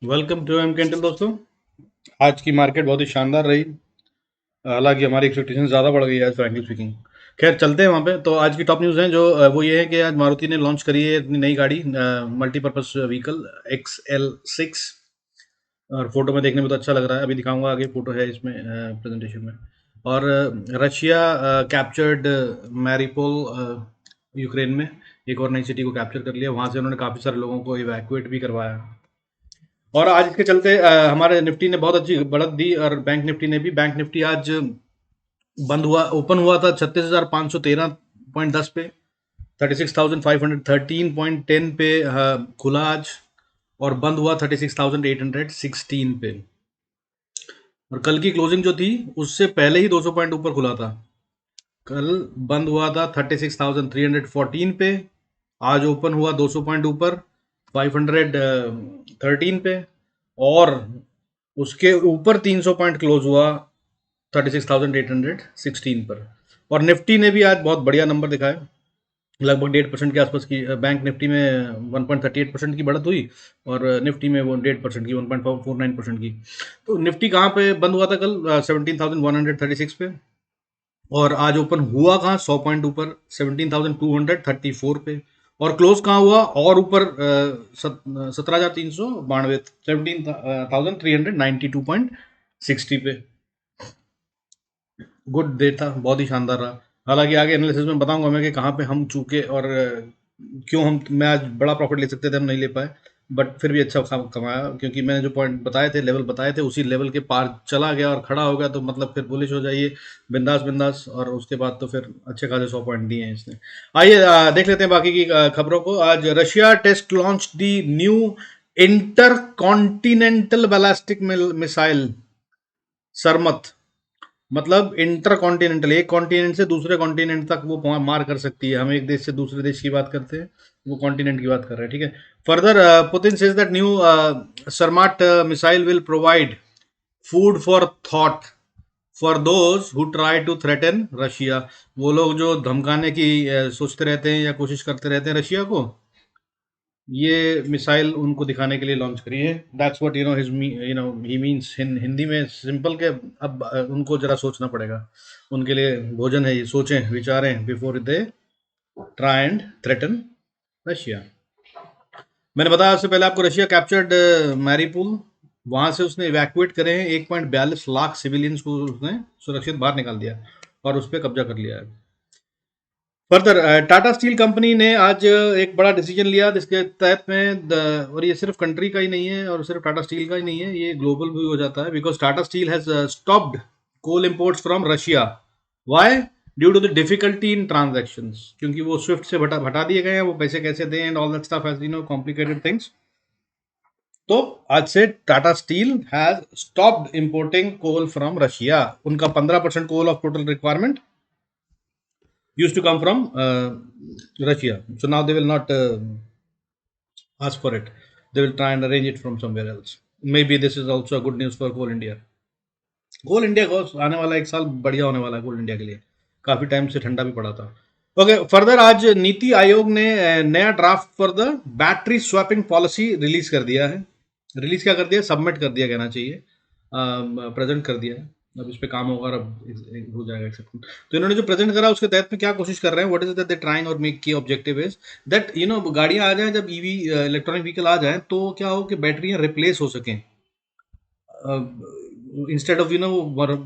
Welcome to M कैंटल दोस्तों। आज की मार्केट बहुत ही शानदार रही। हालांकि हमारी एक्सपेक्टेशन ज़्यादा बढ़ गई है आज, फ्रैंकली स्पीकिंग। खैर चलते हैं वहाँ पे। तो आज की टॉप न्यूज़ हैं जो वो ये है कि आज मारुति ने लॉन्च करी है अपनी नई गाड़ी, मल्टीपर्पज़ व्हीकल XL6। और फोटो में देखने में तो अच्छा लग रहा है, अभी दिखाऊंगा आगे, फोटो है इसमें प्रेजेंटेशन में। और रशिया कैप्चर्ड मैरिपोल, यूक्रेन में एक और नई सिटी को कैप्चर कर लिया। वहाँ से उन्होंने काफ़ी सारे लोगों को इवैक्यूएट भी करवाया। और आज इसके चलते हमारे निफ्टी ने बहुत अच्छी बढ़त दी, और बैंक निफ्टी ने भी। बैंक निफ्टी आज ओपन हुआ था 36,513.10 पे, 36,513.10 पे खुला आज। और बंद हुआ 36,816 पे। और कल की क्लोजिंग जो थी उससे पहले ही 200 पॉइंट ऊपर खुला था। कल बंद हुआ था 36,314 पे, आज ओपन हुआ 200 पॉइंट ऊपर 513 पे। और उसके ऊपर 300 पॉइंट क्लोज हुआ 36,816 पर। और निफ्टी ने भी आज बहुत बढ़िया नंबर दिखाया, लगभग 1.5% के आसपास की। बैंक निफ्टी में 1.38% की बढ़त हुई, और निफ्टी में वो 1.5% की, 1.49% की। तो निफ्टी कहाँ पे बंद हुआ था कल? 17,136 पे। और आज ओपन हुआ कहाँ? 100 पॉइंट ऊपर, 17,234 पे। और क्लोज कहाँ हुआ? और ऊपर 17,392, 17,392.60 पे। गुड डे था, बहुत ही शानदार रहा। हालांकि आगे एनालिसिस में बताऊंगा मैं कि कहाँ पे हम चूके, और क्यों हम, मैं आज बड़ा प्रॉफिट ले सकते थे, हम नहीं ले पाए। बट फिर भी अच्छा कमाया, क्योंकि मैंने जो पॉइंट बताए थे, लेवल बताए थे, उसी लेवल के पार चला गया और खड़ा हो गया। तो मतलब फिर बुलिश हो जाइए, बिंदास बिंदास। और उसके बाद तो फिर अच्छे खासे 100 पॉइंट दिए हैं इसने। आइए देख लेते हैं बाकी की खबरों को। आज Russia test launch the new intercontinental ballistic missile Sarmat. मतलब इंटर कॉन्टिनेंटल, एक कॉन्टिनेंट से दूसरे कॉन्टिनेंट तक वो मार कर सकती है। हम एक देश से दूसरे देश की बात करते हैं, वो कॉन्टिनेंट की बात कर रहे हैं, ठीक है। Further Putin says that new Sarmat missile will provide food for thought for those who try to threaten Russia. वो लोग जो धमकाने की सोचते रहते हैं या कोशिश करते रहते हैं रशिया को, ये मिसाइल उनको दिखाने के लिए लॉन्च करी है। That's what he means Hindi में सिंपल के। अब उनको जरा सोचना पड़ेगा, उनके लिए भोजन है ये, सोचें विचारें before they try and threaten Russia. मैंने बताया उससे पहले आपको, रशिया कैप्चर्ड मैरीपुल। वहां से उसने इवैक्यूएट करे हैं 1.42 लाख सिविलियंस को, उसने सुरक्षित बाहर निकाल दिया और उस पर कब्जा कर लिया है। फर्दर टाटा स्टील कंपनी ने आज एक बड़ा डिसीजन लिया, जिसके तहत में और ये सिर्फ कंट्री का ही नहीं है, और सिर्फ टाटा स्टील का ही नहीं है, ये ग्लोबल भी हो जाता है। Because Tata Steel has stopped coal imports from Russia. Why? Due to the difficulty in transactions. क्योंकि वो स्विफ्ट से हटा दिए गए हैं, वो पैसे कैसे दें and all that stuff, as you know, complicated things. तो आज से Tata Steel has stopped importing coal from Russia. उनका 15% coal of total requirement used to come from Russia. So now they will not ask for it. They will try and arrange it from somewhere else. Maybe this is also a good news for Coal India. Coal India को आने वाला एक साल बढ़िया होने वाला है कोल India के लिए। काफी टाइम से ठंडा भी पड़ा था। ओके, फर्दर आज नीति आयोग ने नया draft for the battery swapping policy release कर दिया है। रिलीज क्या कर दिया? सबमिट कर दिया कहना चाहिए, प्रेजेंट कर दिया है। अब इस पे काम होगा और अब हो जाएगा एक्सेप्ट। तो इन्होंने जो प्रेजेंट करा उसके तहत में क्या कोशिश कर रहे हैं, what is that they trying और मेक की ऑब्जेक्टिव इज दैट गाड़ियां आ जाएं, जब ईवी इलेक्ट्रॉनिक व्हीकल आ जाए, तो क्या हो कि बैटरियां रिप्लेस हो सकें। इंस्टेड ऑफ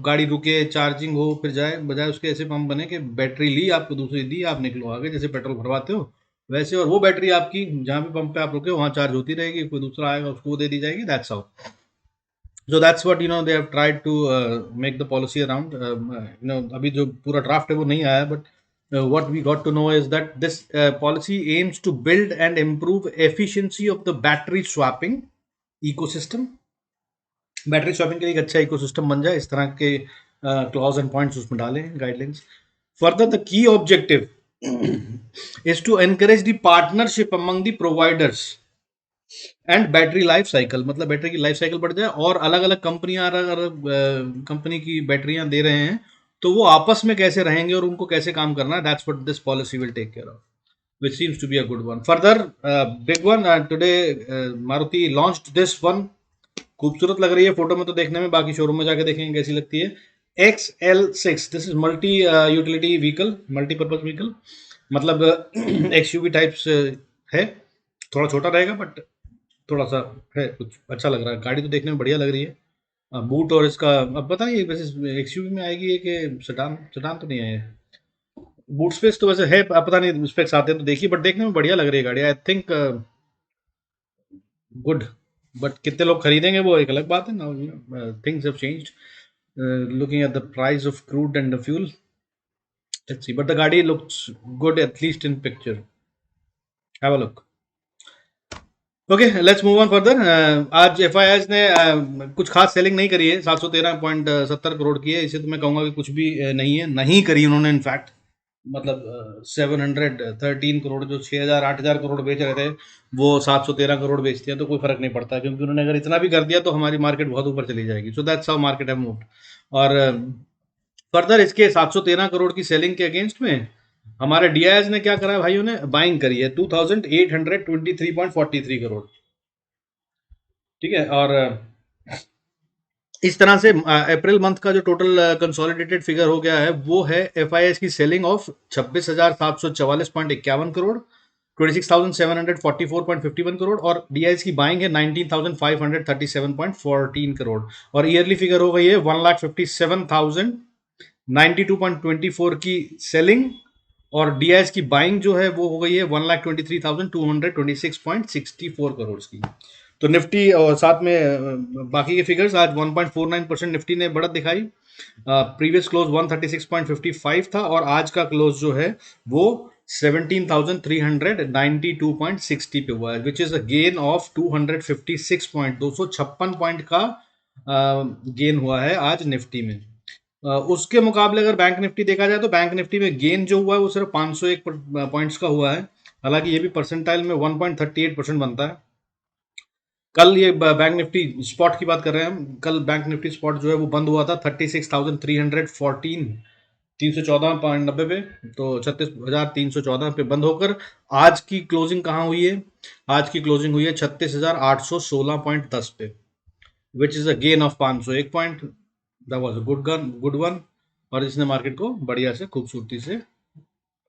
गाड़ी रुके, चार्जिंग हो, फिर जाए, बजाय उसके ऐसे पंप बने कि बैटरी ली आपको, दूसरी दी, आप निकलो आगे, जैसे पेट्रोल भरवाते हो वैसे। और वो बैटरी आपकी जहाँ भी पंप पे आप रुके वहाँ चार्ज होती रहेगी, कोई दूसरा आएगा उसको दे दी जाएगी। That's how. So that's what they have tried to make the policy around. अभी जो पूरा ड्राफ्ट है वो नहीं आया, but what we got to know is that this policy aims to build and improve efficiency of the battery swapping ecosystem. Battery swapping के लिए एक अच्छा इकोसिस्टम बन जाए, इस तरह के क्लॉज एंड पॉइंट्स उसमें डालें, guidelines. Further the key objective is to encourage the partnership among the providers and battery life cycle. मतलब बैटरी की लाइफ साइकिल बढ़ जाए, और अलग अलग कंपनियां, अलग अलग कंपनी की बैटरियां दे रहे हैं, तो वो आपस में कैसे रहेंगे और उनको कैसे काम करना है। That's what this policy will take care of, which seems to be a good one. Further, big one today, Maruti launched this one. खूबसूरत लग रही है फोटो में तो देखने में, बाकी शोरूम में जाके देखेंगे कैसी लगती है। XL6, this is multi utility vehicle, multipurpose vehicle, मतलब XUV टाइप्स है। थोड़ा छोटा रहेगा बट थोड़ा सा है, कुछ अच्छा लग रहा है। गाड़ी तो देखने में बढ़िया लग रही है। बूट और इसका अब पता नहीं वैसे XUV में आएगी है कि सेडान, सेडान तो नहीं है। बूट स्पेस तो वैसे है, पता नहीं स्पेक्स आते हैं तो देखिए, बट देखने में बढ़िया लग रही है गाड़ी, आई थिंक गुड। बट कितने लोग खरीदेंगे वो एक अलग बात है ना। Things have changed, looking at the price of crude and the fuel, let's see, but the गाड़ी looks good at least in picture. Have a look. Okay, let's move on further. आज FIS ने कुछ खास selling नहीं करी है, 713.70 करोड़ की है। इसे तो मैं कहूँगा कि कुछ भी नहीं है, नहीं करी उन्होंने इनफैक्ट। मतलब 713 करोड़, जो 6,000 8,000 करोड़ बेच रहे थे, वो 713 करोड़ बेचते हैं तो कोई फर्क नहीं पड़ता, क्योंकि उन्होंने अगर इतना भी कर दिया तो हमारी मार्केट बहुत ऊपर चली जाएगी। So that's how market have moved. और फर्दर इसके 713 करोड़ की सेलिंग के अगेंस्ट में हमारे DIS ने क्या करा है भाइयों ने, बाइंग करी है 2,823.43 करोड़। ठीक है, और इस तरह से अप्रैल मंथ का जो टोटल कंसोलिडेटेड फिगर हो गया है वो है FIS की सेलिंग ऑफ 26,744.51 करोड़, 26,744.51 करोड़, और DIS की बाइंग है 19,537.14 करोड़, और ईयरली फिगर हो गई है 1,57,092.24 की सेलिंग, और DIS की बाइंग जो है वो हो गई है 1,23,226.64 करोड़ की। तो निफ्टी और साथ में बाकी के फिगर्स, आज 1.49% निफ्टी ने बढ़त दिखाई। प्रीवियस क्लोज 136.55 था, और आज का क्लोज जो है वो 17,392.60 पे हुआ है, which is a gain of 256 point, 256 point का गेन हुआ है आज निफ्टी में। उसके मुकाबले अगर बैंक निफ्टी देखा जाए तो बैंक निफ्टी में गेन जो हुआ है वो सिर्फ 501 पॉइंट्स का हुआ है। हालांकि ये भी परसेंटाइल में 1.38% बनता है। कल ये बैंक निफ्टी स्पॉट की बात कर रहे हैं हम, कल बैंक निफ्टी स्पॉट जो है वो बंद हुआ था 36,314, 314.90 पे, तो 36,314 पे बंद होकर आज की क्लोजिंग कहाँ हुई है? आज की क्लोजिंग हुई है 36,816.10 पे, which is a gain of 501 point. That was a good one, और इसने मार्केट को बढ़िया से खूबसूरती से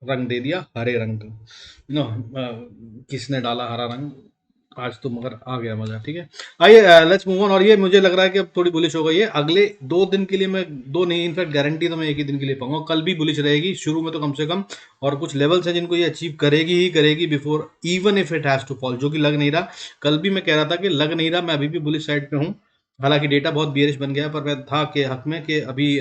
रंग दे दिया, हरे रंग का। नो, किसने डाला हरा रंग आज तो, मगर आ गया मजा। ठीक है, आइए लेट्स मूव ऑन। और ये मुझे लग रहा है कि अब थोड़ी बुलिश हो गई है। अगले 2 दिन के लिए, मैं 2 नहीं, इनफैक्ट गारंटी तो मैं एक ही दिन के लिए पाऊंगा, कल भी बुलिश रहेगी शुरू में तो कम से कम, और कुछ लेवल्स हैं जिनको ये अचीव करेगी ही करेगी before, even if it has to fall, जो कि लग नहीं रहा। कल भी मैं कह रहा था कि लग नहीं रहा, मैं अभी भी बुलिश साइड पे हूँ। हालांकि डेटा बहुत बियरिश बन गया है, पर मैं था के हक में कि अभी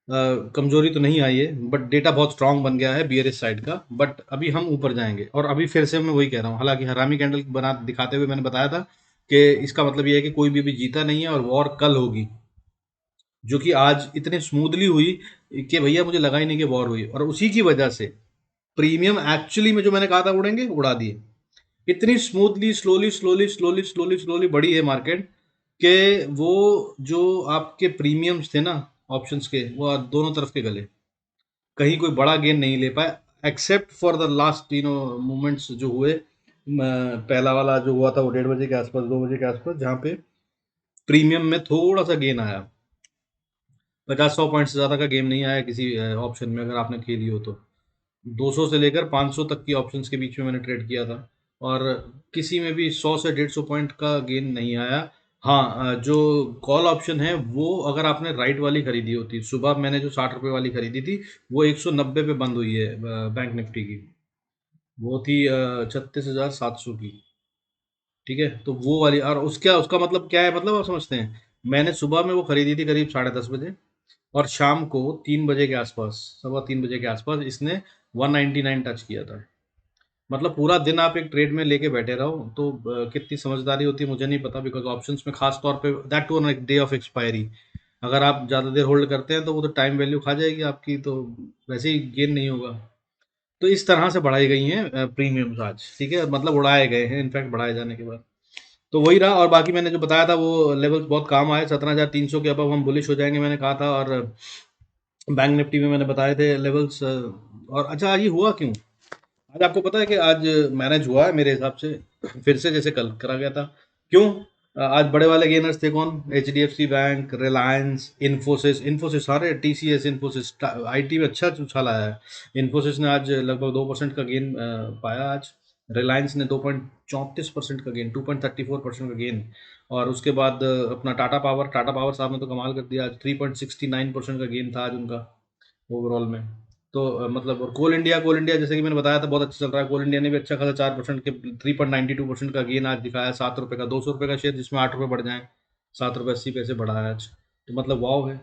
कमजोरी तो नहीं आई है, बट डेटा बहुत स्ट्रांग बन गया है बियरिश साइड का। बट अभी हम ऊपर जाएंगे, और अभी फिर से मैं वही कह रहा हूँ, हालांकि हरामी कैंडल बना दिखाते हुए मैंने बताया था कि इसका मतलब ये है कि कोई भी अभी जीता नहीं है, और वॉर कल होगी, जो कि आज इतने स्मूथली हुई कि भैया मुझे लगा ही नहीं कि वॉर हुई, और उसी की वजह से प्रीमियम एक्चुअली में जो मैंने कहा था उड़ेंगे, उड़ा दिए। इतनी smoothly, slowly slowly slowly slowly slowly बढ़ी है मार्केट, कि वो जो आपके प्रीमियम्स थे ना ऑप्शंस के, वो दोनों तरफ के गले, कहीं कोई बड़ा गेन नहीं ले पाए, except for the last movements जो हुए। पहला वाला जो हुआ था वो 1:30 के आसपास, 2 बजे के आसपास, जहाँ पे प्रीमियम में थोड़ा सा गेन आया, 50-100 पॉइंट से ज़्यादा का गेम नहीं आया किसी ऑप्शन में, अगर आपने खेली हो तो। 200 से लेकर 500 तक की ऑप्शंस के बीच में मैंने ट्रेड किया था, और किसी में भी 100 से 150 पॉइंट का गेन नहीं आया। हाँ, जो कॉल ऑप्शन है वो अगर आपने राइट वाली खरीदी होती, सुबह मैंने जो 60 रुपये वाली खरीदी थी, वो 190 पे बंद हुई है बैंक निफ्टी की, वो थी 36,700 की। ठीक है, तो वो वाली, और उसका उसका मतलब क्या है, मतलब आप समझते हैं, मैंने सुबह में वो खरीदी थी करीब 10:30 बजे, और शाम को 3 बजे के आसपास, 3:15 के आसपास इसने 199 टच किया था। मतलब पूरा दिन आप एक ट्रेड में लेके बैठे रहो तो कितनी समझदारी होती है मुझे नहीं पता, बिकॉज ऑप्शंस में खास तौर पे that too on day of expiry, अगर आप ज़्यादा देर होल्ड करते हैं तो वो तो टाइम वैल्यू खा जाएगी आपकी, तो वैसे ही गेन नहीं होगा। तो इस तरह से बढ़ाई गई हैं प्रीमियम्स आज। ठीक है, मतलब उड़ाए गए हैं इनफैक्ट बढ़ाए जाने के बाद। तो वही रहा, और बाकी मैंने जो बताया था वो लेवल्स बहुत काम आए, 17,300 के अब हम बुलिश हो जाएंगे मैंने कहा था, और बैंक निफ्टी में मैंने बताए थे लेवल्स। और अच्छा, ये हुआ क्यों आज? आपको पता है कि आज मैनेज हुआ है मेरे हिसाब से फिर से, जैसे कल करा गया था। क्यों? आज बड़े वाले गेनर्स थे कौन? HDFC bank, Reliance, Infosys. इन्फोसिस सारे टीसीएस, इन्फोसिस आईटी में अच्छा उछाल आया है। इन्फोसिस ने आज लगभग 2% का गेन पाया आज। रिलायंस ने 2.34% का गेन, 2.34% का गेन। और उसके बाद अपना टाटा पावर साहब ने तो कमाल कर दिया आज, 3.69% का गेन था आज उनका ओवरऑल में। तो मतलब, और कोल इंडिया जैसे कि मैंने बताया था बहुत अच्छा चल रहा है। कोल इंडिया ने भी अच्छा खासा 4% के 3.92% का गेन आज दिखाया, 7 रुपये का, 200 रुपये का शेयर जिसमें 8 रुपये बढ़ जाए, 7 रुपये 80 पैसे बढ़ा है आज। तो मतलब वाव है।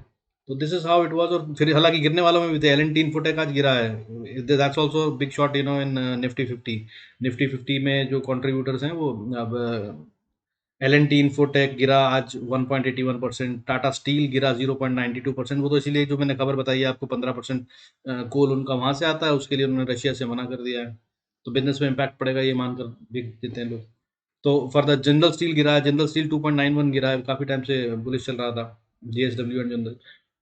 तो this is how it was. और फिर हालांकि गिरने वालों में भी थे, एल एन टी इन्फोटेक आज गिरा है, that's also big shot in Nifty 50। Nifty 50 में जो कॉन्ट्रीब्यूटर्स हैं वो अब एल एन टी इन्फोटेक गिरा आज 1.81%, टाटा स्टील गिरा 0.92%। वो तो इसीलिए जो मैंने खबर बताई है आपको, 15% कोल उनका वहां से आता है, उसके लिए उन्होंने रशिया से मना कर दिया है। तो बिजनेस में इम्पैक्ट पड़ेगा ये मानकर बिक देते हैं लोग। तो फर्दर जनरल स्टील गिरा है, जनरल स्टील 2.91 गिरा है, काफी टाइम से बुलिश चल रहा था जेएसडब्ल्यू एंड जनरल।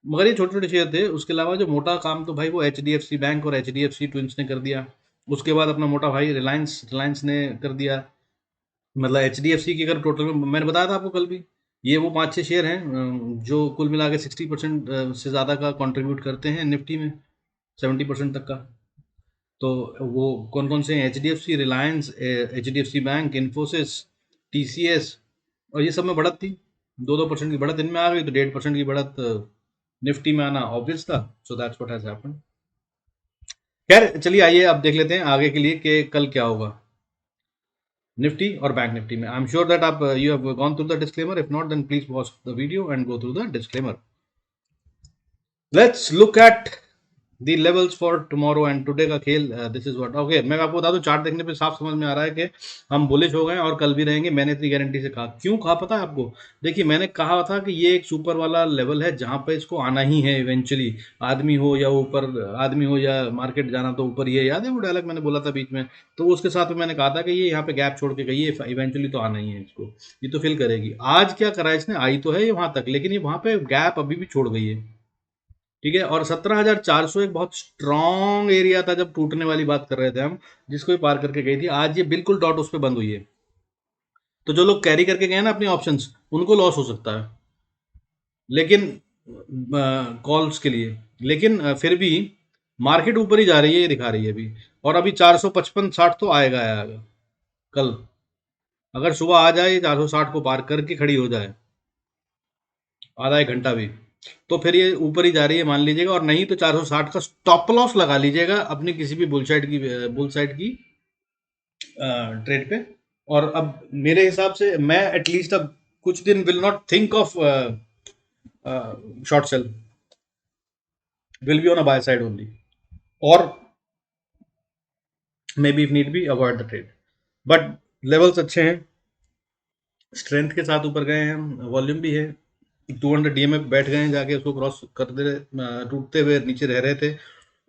मगर ये छोटे छोटे शेयर थे। उसके अलावा जो मोटा काम तो भाई वो H D F C bank और H D F C twins ने कर दिया। उसके बाद अपना मोटा भाई रिलायंस रिलायंस ने कर दिया। मतलब एचडीएफसी की अगर टोटल में मैंने बताया था आपको कल भी, ये वो 5-6 शेयर हैं जो कुल मिला के 60% से ज़्यादा का कंट्रीब्यूट करते हैं निफ्टी में, 70% तक का। तो वो कौन कौन से हैं? H D F C, Reliance, H D F C bank, Infosys, T C S. और ये सब में बढ़त थी, 2-2% की बढ़त इनमें आ गई, तो 1.5% की बढ़त निफ्टी में आना ऑब्वियस था। So that's what has happened. खैर चलिए, आइए अब देख लेते हैं आगे के लिए कि कल क्या होगा निफ्टी और बैंक निफ्टी में। आई एम श्योर दैट आप you have gone through the disclaimer, if not then please watch the video and go through the disclaimer. Let's look at the levels for tomorrow and today का खेल। This is what, okay, मैं आपको बता दूं, chart देखने पे साफ समझ में आ रहा है कि हम बुलिश हो गए और कल भी रहेंगे। मैंने इतनी गारंटी से कहा, क्यों कहा पता है आपको? देखिए, मैंने कहा था कि ये एक सुपर वाला लेवल है जहां पे इसको आना ही है इवेंचुअली। आदमी हो या ऊपर, आदमी हो या मार्केट जाना तो ऊपर ही है। याद है वो डायलॉग मैंने बोला था बीच में? तो उसके साथ में मैंने कहा था कि ये यहाँ पे गैप छोड़ के गई है, इवेंचुअली तो आना ही है इसको, ये तो फिल करेगी। आज क्या करा इसने, आई तो है ये वहां तक, लेकिन ये वहां पे गैप अभी भी छोड़ गई है। ठीक है, और 17,400 एक बहुत स्ट्रॉन्ग एरिया था जब टूटने वाली बात कर रहे थे हम, जिसको भी पार करके गई थी। आज ये बिल्कुल डॉट उस पर बंद हुई है। तो जो लोग कैरी करके गए ना अपनी ऑप्शंस, उनको लॉस हो सकता है, लेकिन कॉल्स के लिए। लेकिन फिर भी मार्केट ऊपर ही जा रही है, ये दिखा रही है अभी। और अभी 455-60 तो आएगा आएगा कल। अगर सुबह आ जाए 460 को पार करके खड़ी हो जाए, आधा एक घंटा भी, तो फिर ये ऊपर ही जा रही है मान लीजिएगा। और नहीं तो 460 का स्टॉप लॉस लगा लीजिएगा अपनी किसी भी बुल साइड की ट्रेड पे। और अब मेरे हिसाब से मैं एटलीस्ट अब कुछ दिन will not think of short sell, will be on a buy side only, और maybe if need be avoid the trade. But levels अच्छे हैं, स्ट्रेंथ के साथ ऊपर गए हैं हम, वॉल्यूम भी है। 200 डीएमए पे बैठ गए हैं जाके, उसको क्रॉस करते रहे, टूटते हुए नीचे रह रहे थे।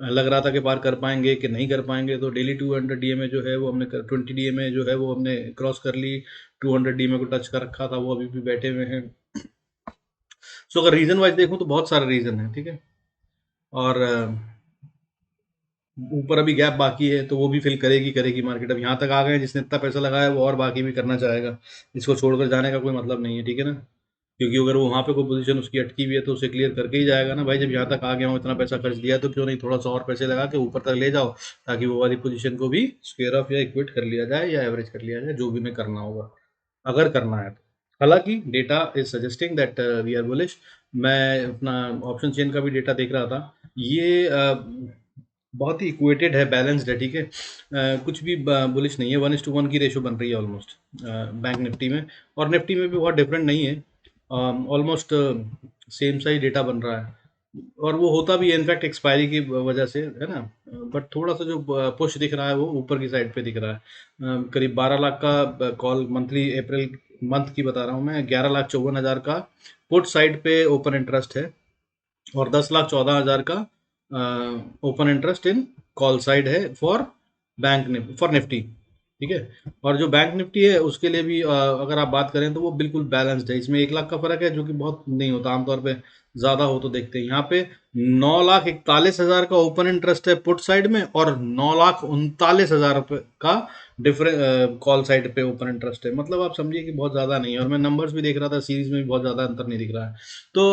लग रहा था कि पार कर पाएंगे कि नहीं कर पाएंगे। तो डेली 200 डीएमए जो है वो हमने 20 डीएमए जो है वो हमने क्रॉस कर ली। 200 डीएमए को टच कर रखा था, वो अभी भी बैठे हुए हैं। सो अगर रीजन वाइज देखूं तो बहुत सारे रीजन है, ठीक है। और ऊपर अभी गैप बाकी है, तो वो भी फिल करेगी करेगी मार्केट। अब यहाँ तक आ गए, जिसने इतना पैसा लगाया वो और बाकी भी करना चाहेगा। इसको छोड़कर जाने का कोई मतलब नहीं है, ठीक है ना। क्योंकि अगर वो वहाँ पे कोई पोजीशन उसकी अटकी हुई है तो उसे क्लियर करके ही जाएगा ना भाई। जब यहाँ तक आ गया हूँ, इतना पैसा खर्च दिया है, तो क्यों नहीं थोड़ा सा और पैसे लगा के ऊपर तक ले जाओ, ताकि वो वाली पोजीशन को भी स्क्वेयर ऑफ या इक्विट कर लिया जाए या एवरेज कर लिया जाए, जो भी मैं करना होगा अगर करना है तो। हालांकि data is suggesting that we are bullish. मैं अपना ऑप्शन चेन का भी डेटा देख रहा था, ये बहुत ही इक्वेटेड है, बैलेंस्ड है, ठीक है। कुछ भी बुलिश नहीं है, 1:1 की रेशो बन रही है ऑलमोस्ट बैंक निफ्टी में। और निफ्टी में भी बहुत डिफरेंट नहीं है, ऑलमोस्ट सेम सा ही डेटा बन रहा है। और वो होता भी है इनफैक्ट एक्सपायरी की वजह से, है ना। बट थोड़ा सा जो पुश दिख रहा है वो ऊपर की साइड पे दिख रहा है। करीब 12 लाख का कॉल मंथली, अप्रैल मंथ की बता रहा हूँ मैं, 11,54,000 का पुट साइड पे ओपन इंटरेस्ट है, और 10,14,000 का open interest in call side है फॉर फॉर निफ्टी, ठीक है। और जो बैंक निफ्टी है उसके लिए भी अगर आप बात करें तो वो बिल्कुल बैलेंस्ड है। इसमें 1 लाख का फर्क है, जो कि बहुत नहीं होता आमतौर पे, ज़्यादा हो तो देखते हैं। यहाँ पे 9,41,000 का ओपन इंटरेस्ट है पुट साइड में, और 9,39,000 रुपये का डिफरेंट कॉल साइड पे ओपन इंटरेस्ट है, मतलब आप समझिए कि बहुत ज़्यादा नहीं है। और मैं नंबर्स भी देख रहा था, सीरीज में भी बहुत ज़्यादा अंतर नहीं दिख रहा है। तो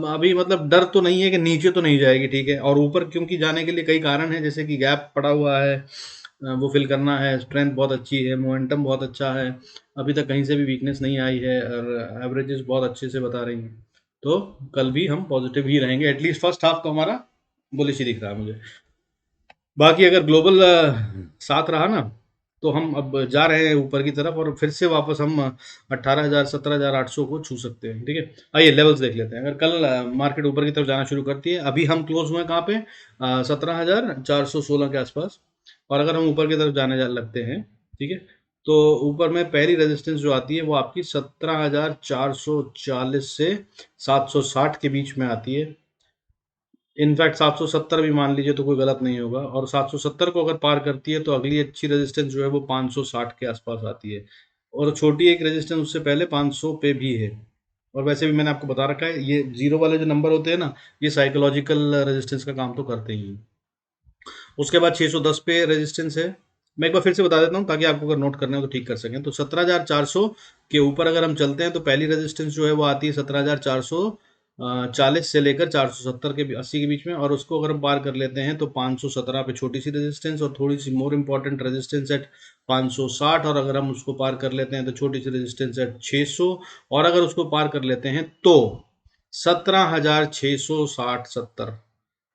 अभी मतलब डर तो नहीं है कि नीचे तो नहीं जाएगी, ठीक है। और ऊपर क्योंकि जाने के लिए कई कारण हैं, जैसे कि गैप पड़ा हुआ है, वो फिल करना है, स्ट्रेंथ बहुत अच्छी है, मोमेंटम बहुत अच्छा है, अभी तक कहीं से भी वीकनेस नहीं आई है, और एवरेजेस बहुत अच्छे से बता रही हैं। तो कल भी हम पॉजिटिव ही रहेंगे, एटलीस्ट फर्स्ट हाफ तो हमारा बुलिश ही दिख रहा है मुझे। बाकी अगर ग्लोबल साथ रहा ना, तो हम अब जा रहे हैं ऊपर की तरफ, और फिर से वापस हम 18,000 17,800 को छू सकते हैं, ठीक है। आइए लेवल्स देख लेते हैं। अगर कल मार्केट ऊपर की तरफ जाना शुरू करती है, अभी हम क्लोज हुए कहाँ पे, 17,416 के आसपास। और अगर हम ऊपर की तरफ लगते हैं, ठीक है, तो ऊपर में पहली रेजिस्टेंस जो आती है वो आपकी 17,440 से 760 के बीच में आती है। इनफैक्ट 770 भी मान लीजिए तो कोई गलत नहीं होगा, और 770 को अगर पार करती है तो अगली अच्छी रेजिस्टेंस जो है वो 560 के आसपास आती है, और छोटी एक रेजिस्टेंस उससे पहले 500 पे भी है। और वैसे भी मैंने आपको बता रखा है, ये जीरो वाले जो नंबर होते हैं ना, ये साइकोलॉजिकल रेजिस्टेंस का काम तो करते ही हैं। उसके बाद 610 पे रेजिस्टेंस है। मैं एक बार फिर से बता देता हूँ ताकि आपको अगर नोट करना हो तो ठीक कर सकें। तो 17,400 के ऊपर अगर हम चलते हैं तो पहली रेजिस्टेंस जो है वो आती है 17,440 से लेकर 470 के 80 के बीच में, और उसको अगर हम पार कर लेते हैं तो 517 पे छोटी सी रेजिस्टेंस, और थोड़ी सी मोर इंपॉर्टेंट रेजिस्टेंस एट 560, और अगर हम उसको पार कर लेते हैं तो छोटी सी रेजिस्टेंस एट 600, और अगर उसको पार कर लेते हैं तो 17,660 70,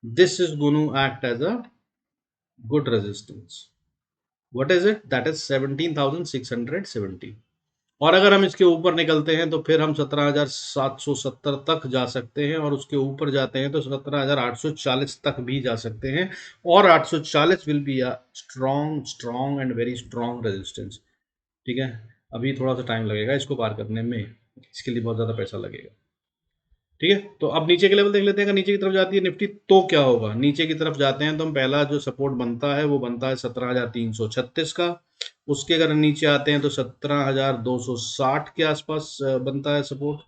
this is going to act as a good resistance. What is it, that is 17,670। और अगर हम इसके ऊपर निकलते हैं तो फिर हम 17,770 तक जा सकते हैं, और उसके ऊपर जाते हैं तो 17,840 तक भी जा सकते हैं, और 840 will be a strong strong and very strong resistance, ठीक है। अभी थोड़ा सा टाइम लगेगा इसको पार करने में, इसके लिए बहुत ज़्यादा पैसा लगेगा, ठीक है। तो अब नीचे के लेवल देख लेते हैं। अगर नीचे की तरफ जाती है निफ्टी तो क्या होगा, नीचे की तरफ जाते हैं तो हम पहला जो सपोर्ट बनता है वो बनता है 17,336 का। उसके अगर नीचे आते हैं तो 17,260 के आसपास बनता है सपोर्ट।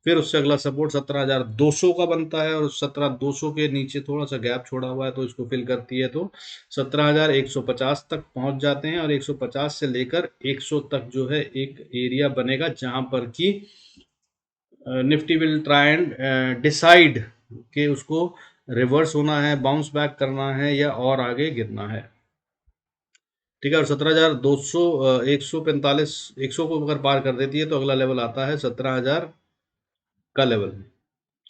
फिर उससे अगला सपोर्ट 17,200 का बनता है, और 17,200 के नीचे थोड़ा सा गैप छोड़ा हुआ है तो इसको फिल करती है, तो 17,150 तक पहुंच जाते हैं, और 150 से लेकर 100 तक जो है एक एरिया बनेगा जहां पर कि Nifty will try and decide कि उसको रिवर्स होना है, बाउंस बैक करना है, या और आगे गिरना है, ठीक है। और 17,200 145 100 को अगर पार कर देती है तो अगला लेवल आता है 17,000 का लेवल।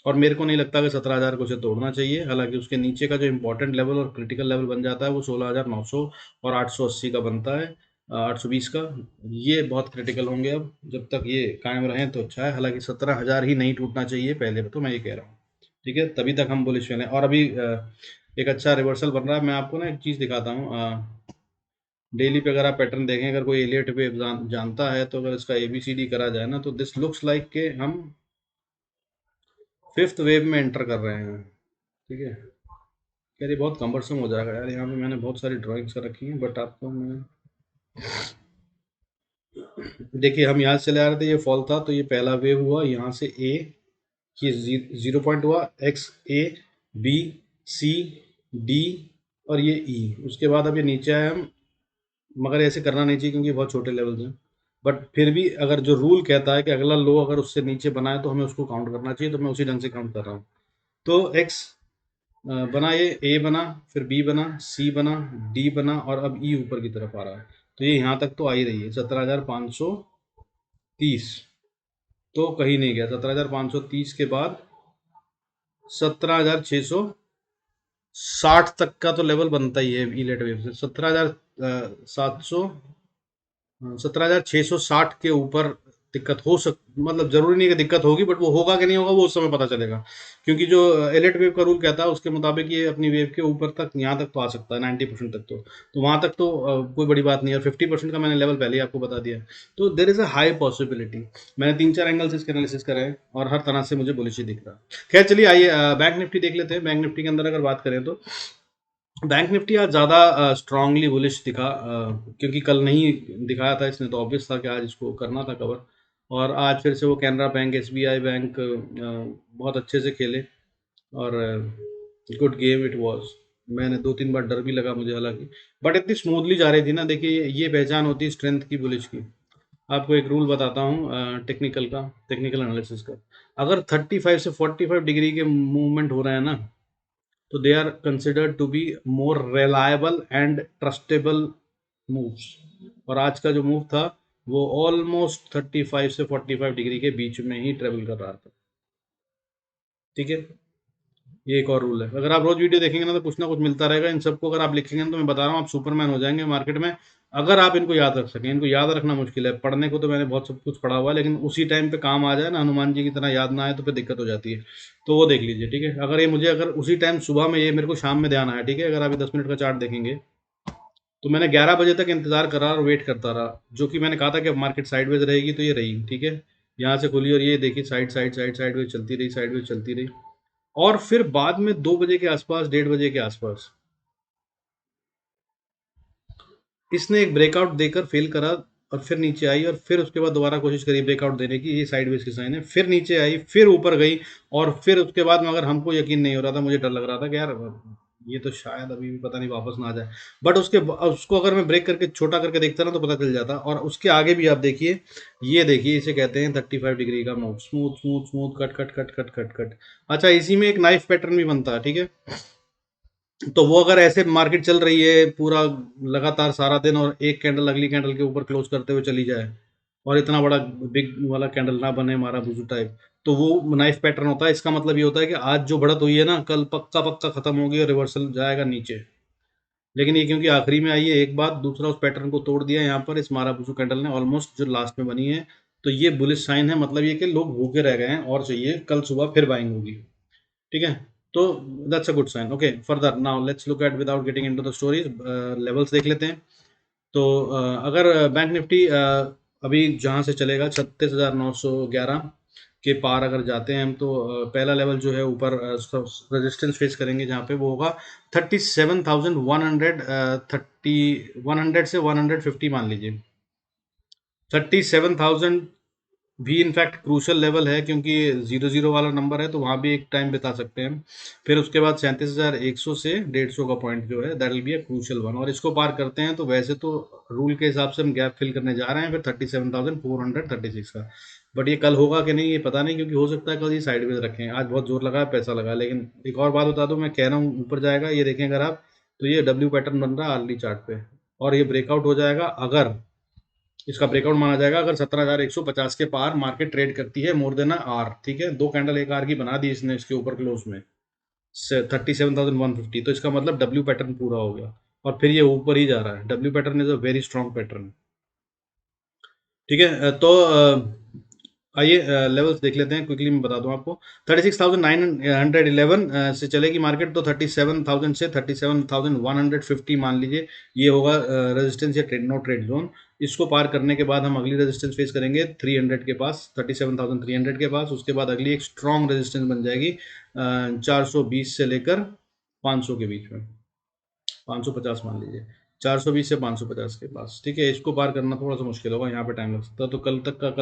और मेरे को नहीं लगता कि 17,000 को उसे तोड़ना चाहिए, हालांकि उसके नीचे का जो इंपॉर्टेंट लेवल और क्रिटिकल लेवल बन जाता है वो 16,900 और 880 का बनता है, 820 का। ये बहुत क्रिटिकल होंगे, अब जब तक ये कायम रहें तो अच्छा है, हालांकि 17,000 ही नहीं टूटना चाहिए पहले तो मैं ये कह रहा हूँ, ठीक है, तभी तक हम बुलिश हैं। और अभी एक अच्छा रिवर्सल बन रहा है। मैं आपको ना एक चीज़ दिखाता हूँ, डेली पे अगर आप पैटर्न देखें, अगर कोई एलियट वेव जानता है तो अगर इसका ABCD करा जाए ना, तो दिस लुक्स लाइक के हम फिफ्थ वेव में एंटर कर रहे हैं, ठीक है। यार ये बहुत कम्बरसम हो जाएगा यार, यहाँ पे मैंने बहुत सारी ड्राइंग्स कर रखी हैं, बट आपको मैं देखिए, हम यहाँ से चले आ रहे थे, ये फॉल था, तो ये पहला वेव हुआ यहाँ से ए, ये 0 पॉइंट हुआ, XA B C D, और ये ई, उसके बाद अब ये नीचे आए हम। मगर ऐसे करना नहीं चाहिए क्योंकि ये बहुत छोटे लेवल्स हैं, बट फिर भी अगर जो रूल कहता है कि अगला लो अगर उससे नीचे बनाए तो हमें उसको काउंट करना चाहिए, तो मैं उसी ढंग से काउंट कर रहा हूँ। तो एक्स बना, ये ए बना, फिर बी बना, सी बना, डी बना, और अब ई ऊपर की तरफ आ रहा है, तो ये यहाँ तक तो आ ही रही है 17,530, तो कहीं नहीं गया। 17,530 के बाद 17,660 तक का तो लेवल बनता ही है ई लेट वेव से। 17,660 के ऊपर दिक्कत हो सक मतलब जरूरी नहीं कि दिक्कत होगी, बट वो होगा कि नहीं होगा वो उस समय पता चलेगा, क्योंकि जो एलिट वेव का रूल कहता है उसके मुताबिक ये अपनी वेव के ऊपर तक, यहाँ तक तो आ सकता है 90% तक, तो वहां तक तो कोई बड़ी बात नहीं है, और 50% का मैंने लेवल पहले ही आपको बता दिया है। तो there is a high possibility. मैंने 3-4 एंगल से इसके एनालिसिस करे हैं, और हर तरह से मुझे बुलिश ही दिख रहा है। खैर चलिए, आइए बैंक निफ्टी देख लेते हैं। बैंक निफ्टी के अंदर अगर बात करें तो बैंक निफ्टी आज ज़्यादा स्ट्रांगली बुलिश दिखा, क्योंकि कल नहीं दिखाया था इसने, तो ऑब्वियस था कि आज इसको करना था कवर। और आज फिर से वो कैनरा बैंक, SBI बैंक बहुत अच्छे से खेले, और गुड गेम इट वाज। मैंने 2-3 बार डर भी लगा मुझे हालाँकि, बट इतनी स्मूथली जा रही थी ना। देखिए ये पहचान होती है स्ट्रेंथ की बुलिश की। आपको एक रूल बताता हूँ टेक्निकल का, टेक्निकल एनालिसिस का। अगर 35 से 45 डिग्री के मूवमेंट हो रहे हैं ना, तो they are considered to be more reliable and trustable moves. और आज का जो मूव था वो ऑलमोस्ट 35 से 45 डिग्री के बीच में ही ट्रेवल कर रहा था। ठीक है, ये एक और रूल है। अगर आप रोज वीडियो देखेंगे ना कुछ मिलता रहेगा। इन सबको अगर आप लिखेंगे ना, तो मैं बता रहा हूँ आप सुपरमैन हो जाएंगे मार्केट में, अगर आप इनको याद रख सकें। इनको याद रखना मुश्किल है, पढ़ने को तो मैंने बहुत सब कुछ पढ़ा हुआ है, लेकिन उसी टाइम पे काम आ जाए ना, हनुमान जी की तरह याद ना आए, तो फिर दिक्कत हो जाती है। तो वो देख लीजिए, ठीक है। अगर ये मुझे अगर उसी टाइम सुबह में, ये मेरे को शाम में ध्यान आया, ठीक है, अगर आप ये 10 मिनट का चार्ट देखेंगे, तो मैंने 11 बजे तक इंतजार करा और वेट करता रहा, जो कि मैंने कहा था कि अब मार्केट साइडवेज रहेगी, तो ये रही, ठीक है। यहाँ से खुली और ये देखिए साइड साइड साइड साइडवेज चलती रही, साइडवेज चलती रही। और फिर बाद में 2 बजे के आसपास, 1:30 बजे के आसपास, इसने एक ब्रेकआउट देकर फेल करा, और फिर नीचे आई, और फिर उसके बाद दोबारा कोशिश करी ब्रेकआउट देने की। ये साइडवेज की साइन है। फिर नीचे आई, फिर ऊपर गई, और फिर उसके बाद, मगर हमको यकीन नहीं हो रहा था, मुझे डर लग रहा था कि यार ये तो शायद अभी भी पता नहीं वापस ना आ जाए। बट उसको अगर मैं ब्रेक करके छोटा करके देखता ना, तो पता चल जाता। और उसके आगे भी आप देखिए, ये देखिए, इसे कहते हैं 35 डिग्री का move, smooth smooth smooth, cut cut cut cut cut cut. अच्छा, इसी में एक नाइफ पैटर्न भी बनता है, ठीक है। तो वो अगर ऐसे मार्केट चल रही है पूरा लगातार सारा दिन, और एक कैंडल अगली कैंडल के ऊपर क्लोज करते हुए चली जाए, और इतना बड़ा बिग वाला कैंडल ना बने हमारा बुजू टाइप, तो वो नाइफ पैटर्न होता है। इसका मतलब ये होता है कि आज जो बढ़त हुई है ना, कल पक्का पक्का खत्म होगी और रिवर्सल जाएगा नीचे। लेकिन ये क्योंकि आखिरी में आई है, एक बात, दूसरा उस पैटर्न को तोड़ दिया यहाँ पर इस माराबुसु कैंडल ने, ऑलमोस्ट जो लास्ट में बनी है। तो ये बुलिश साइन है, मतलब ये कि लोग भूखे रह गए हैं और चाहिए, कल सुबह फिर बाइंग होगी। ठीक है। तो that's a good sign. Okay, further now let's look at, without getting into the stories, levels देख लेते हैं। तो अगर बैंक निफ्टी अभी जहां से चलेगा 36,911 के पार अगर जाते हैं हम, तो पहला लेवल जो है ऊपर रेजिस्टेंस फेस करेंगे, जहाँ पे वो होगा 37,100, 100 से 150 मान लीजिए। 37,000 भी इनफैक्ट क्रूशल लेवल है, क्योंकि 0 0 वाला नंबर है, तो वहाँ भी एक टाइम बिता सकते हैं हम। फिर उसके बाद 37,100 से 150 का पॉइंट जो है, that will be a crucial one. और इसको पार करते हैं तो वैसे तो रूल के हिसाब से हम गैप फिल करने जा रहे हैं फिर 37,436 का। बट ये कल होगा कि नहीं, ये पता नहीं, क्योंकि हो सकता है कल ये साइडवेज रखें। आज बहुत जोर लगा है, पैसा लगा। लेकिन एक और बात बता दूं, मैं कह रहा हूँ ऊपर जाएगा, ये देखें अगर आप, तो ये डब्ल्यू पैटर्न बन रहा है अर्ली चार्ट पे, और ये ब्रेकआउट हो जाएगा। अगर इसका ब्रेकआउट माना जाएगा अगर 17,150 के पार मार्केट ट्रेड करती है, मोर देन आर, ठीक है। दो कैंडल एक आर की बना दी इसने इसके ऊपर क्लोज में, 37,150, तो इसका मतलब डब्ल्यू पैटर्न पूरा हो गया, और फिर ये ऊपर ही जा रहा है। W pattern is a very strong pattern. ठीक है। तो आइए लेवल्स देख लेते हैं क्विकली, मैं बता दूं आपको। 36,911 से चलेगी मार्केट, तो 37,000 से 37,150 मान लीजिए, ये होगा रेजिस्टेंस या ट्रेड नो ट्रेड जोन। इसको पार करने के बाद हम अगली रेजिस्टेंस फेस करेंगे 300 के पास, 37,300 के पास। उसके बाद अगली एक स्ट्रॉन्ग रेजिस्टेंस बन जाएगी 420 से लेकर 500 के बीच में, 550 मान लीजिए, 420 से 550 के पास। ठीक है, इसको पार करना थोड़ा सा मुश्किल होगा, यहाँ पे टाइम लग सकता है। तो कल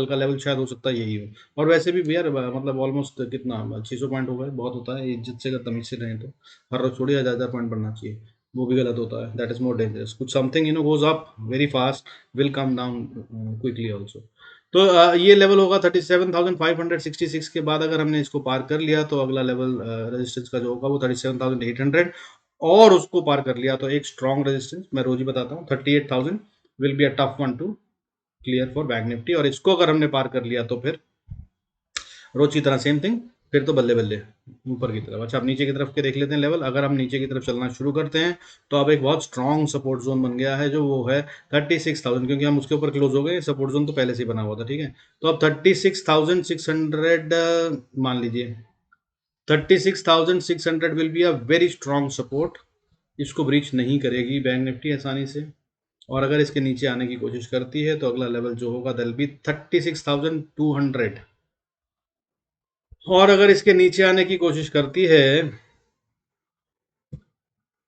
का लेवल शायद हो सकता है यही हो। और वैसे भी यार मतलब ऑलमोस्ट कितना 600 पॉइंट हो गए, बहुत होता है। इज्जत से अगर तमीज से रहें तो हर रोज थोड़ी 1,000 पॉइंट बढ़ना चाहिए, वो भी गलत होता है। That is more dangerous. कुछ something goes up very fast, will come down quickly also. तो ये लेवल होगा 37,566 के बाद। अगर हमने इसको पार कर लिया, तो अगला लेवल रेजिस्टेंस का जो होगा वो 37,800, और उसको पार कर लिया तो एक स्ट्रॉन्ग रेजिस्टेंस, मैं रोज ही बताता हूँ, 38,000 will be a tough one two clear for bank Nifty. और इसको अगर हमने पार कर लिया, तो फिर रोज की तरह सेम थिंग, फिर तो बल्ले बल्ले ऊपर की तरफ। अच्छा, अब नीचे की तरफ के देख लेते हैं लेवल। अगर हम नीचे की तरफ चलना शुरू करते हैं, तो अब एक बहुत स्ट्रॉन्ग सपोर्ट जोन बन गया है, जो वो है 36,000, क्योंकि हम उसके ऊपर क्लोज हो गए। सपोर्ट जोन तो पहले से ही बना हुआ था, ठीक है। तो अब 36,600 मान लीजिए, 36,600 will be a very strong support. इसको ब्रीच नहीं करेगी बैंक निफ्टी आसानी से। और अगर इसके नीचे आने की कोशिश करती है, तो अगला लेवल जो होगा दैट बी 36,200। और अगर इसके नीचे आने की कोशिश करती है,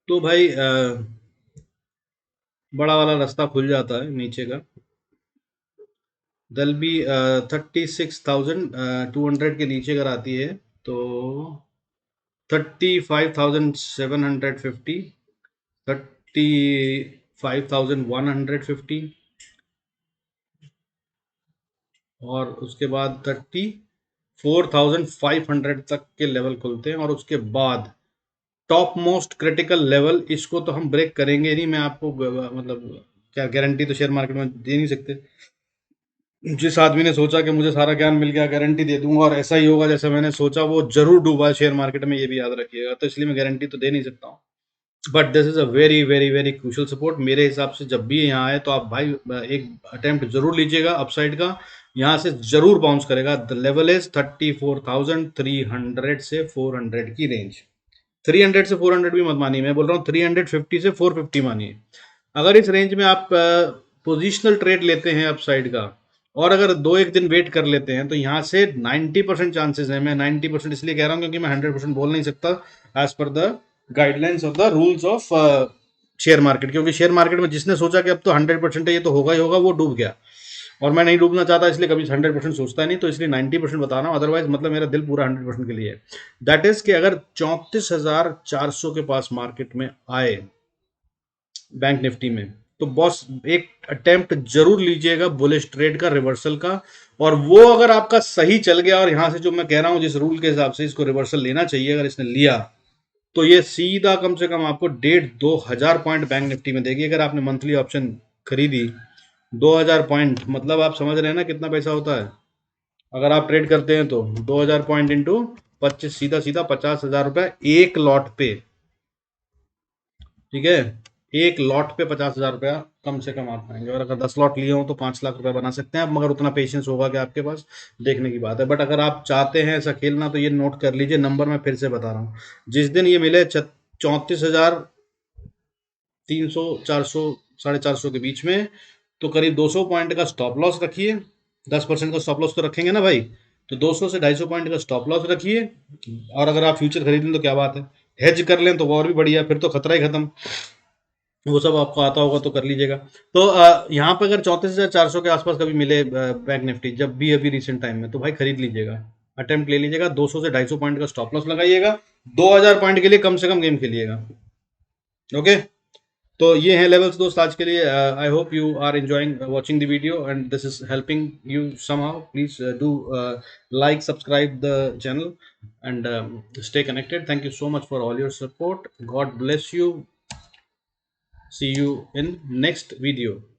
तो भाई बड़ा वाला रास्ता खुल जाता है नीचे का। दल बी 36,200 के नीचे अगर आती है, तो 35,750, 35,150 और उसके बाद 34,500 तक के लेवल खुलते हैं और उसके बाद टॉप मोस्ट क्रिटिकल लेवल, इसको तो हम ब्रेक करेंगे नहीं। मैं आपको मतलब क्या गारंटी तो शेयर मार्केट में दे नहीं सकते। जिस आदमी ने सोचा कि मुझे सारा ज्ञान मिल गया, गारंटी दे दूंगा और ऐसा ही होगा जैसे मैंने सोचा, वो जरूर डूबा है शेयर मार्केट में, ये भी याद रखिएगा। तो इसलिए मैं गारंटी तो दे नहीं सकता हूँ, but this is a very very very crucial support मेरे हिसाब से। जब भी यहाँ आए तो आप भाई एक अटेम्प्ट जरूर लीजिएगा अपसाइड का, यहाँ से जरूर बाउंस करेगा। द लेवल इज 34,300 से 400 की रेंज। 300 से 400 भी मत मानिए, मैं बोल रहा हूँ 350 से 450 मानिए। अगर इस रेंज में आप पोजिशनल ट्रेड लेते हैं अपसाइड का और अगर 2-1 दिन वेट कर लेते हैं तो यहाँ से 90% चांसेस है। मैं 90% इसलिए कह रहा हूँ क्योंकि मैं 100% बोल नहीं सकता as per the guidelines of the rules of share market, क्योंकि शेयर मार्केट में जिसने सोचा कि अब तो 100% है, ये तो होगा ही होगा, वो डूब गया। और मैं नहीं डूबना चाहता, इसलिए कभी 100% सोचता नहीं, तो इसलिए 90% बता रहा हूँ। अदरवाइज मतलब मेरा दिल पूरा 100% के लिए है। दैट इज कि अगर 34,400 के पास मार्केट में आए बैंक निफ्टी में, तो बॉस एक अटेम्प्ट जरूर लीजिएगा बुलिश ट्रेड का, रिवर्सल का। और वो अगर आपका सही चल गया और यहां से जो मैं कह रहा हूं जिस रूल के हिसाब से इसको रिवर्सल लेना चाहिए, अगर इसने लिया तो ये सीधा कम से कम आपको 1,500-2,000 पॉइंट बैंक निफ्टी में देगी। अगर आपने मंथली ऑप्शन खरीदी 2,000 पॉइंट, मतलब आप समझ रहे हैं ना कितना पैसा होता है। अगर आप ट्रेड करते हैं तो 2,000 पॉइंट इंटू 25, सीधा सीधा 50,000 रुपया एक लॉट पे। ठीक है, एक लॉट पे 50,000 रुपया कम से कम आप पाएंगे। और अगर 10 लॉट लिए हो तो 5 लाख रुपया बना सकते हैं आप, मगर उतना पेशेंस होगा कि आपके पास, देखने की बात है। बट अगर आप चाहते हैं ऐसा खेलना तो ये नोट कर लीजिए, नंबर मैं फिर से बता रहा हूँ। जिस दिन ये मिले 34,300, 400, 450 के बीच में, तो करीब 200 पॉइंट का स्टॉप लॉस रखिए। 10% का स्टॉप लॉस तो रखेंगे ना भाई, तो 200 से 250 पॉइंट का स्टॉप लॉस रखिए। और अगर आप फ्यूचर खरीद लें तो क्या बात है, हेज कर लें तो वो और भी बढ़िया, फिर तो खतरा ही खत्म। वो सब आपको आता होगा तो कर लीजिएगा। तो यहाँ पर अगर 34,400 के आसपास कभी मिले बैंक निफ्टी, जब भी अभी रिसेंट टाइम में, तो भाई खरीद लीजिएगा, अटेम्प्ट ले लीजिएगा। 200 से 250 पॉइंट का स्टॉप लॉस लगाइएगा, 2,000 पॉइंट के लिए कम से कम गेम खेलिएगा। ओके, तो ये हैं लेवल्स दोस्त आज के लिए। I hope you are enjoying watching the video and this is helping you somehow. Please do like, subscribe the channel and stay connected. Thank you so much for all your support. God bless you. See you in next video.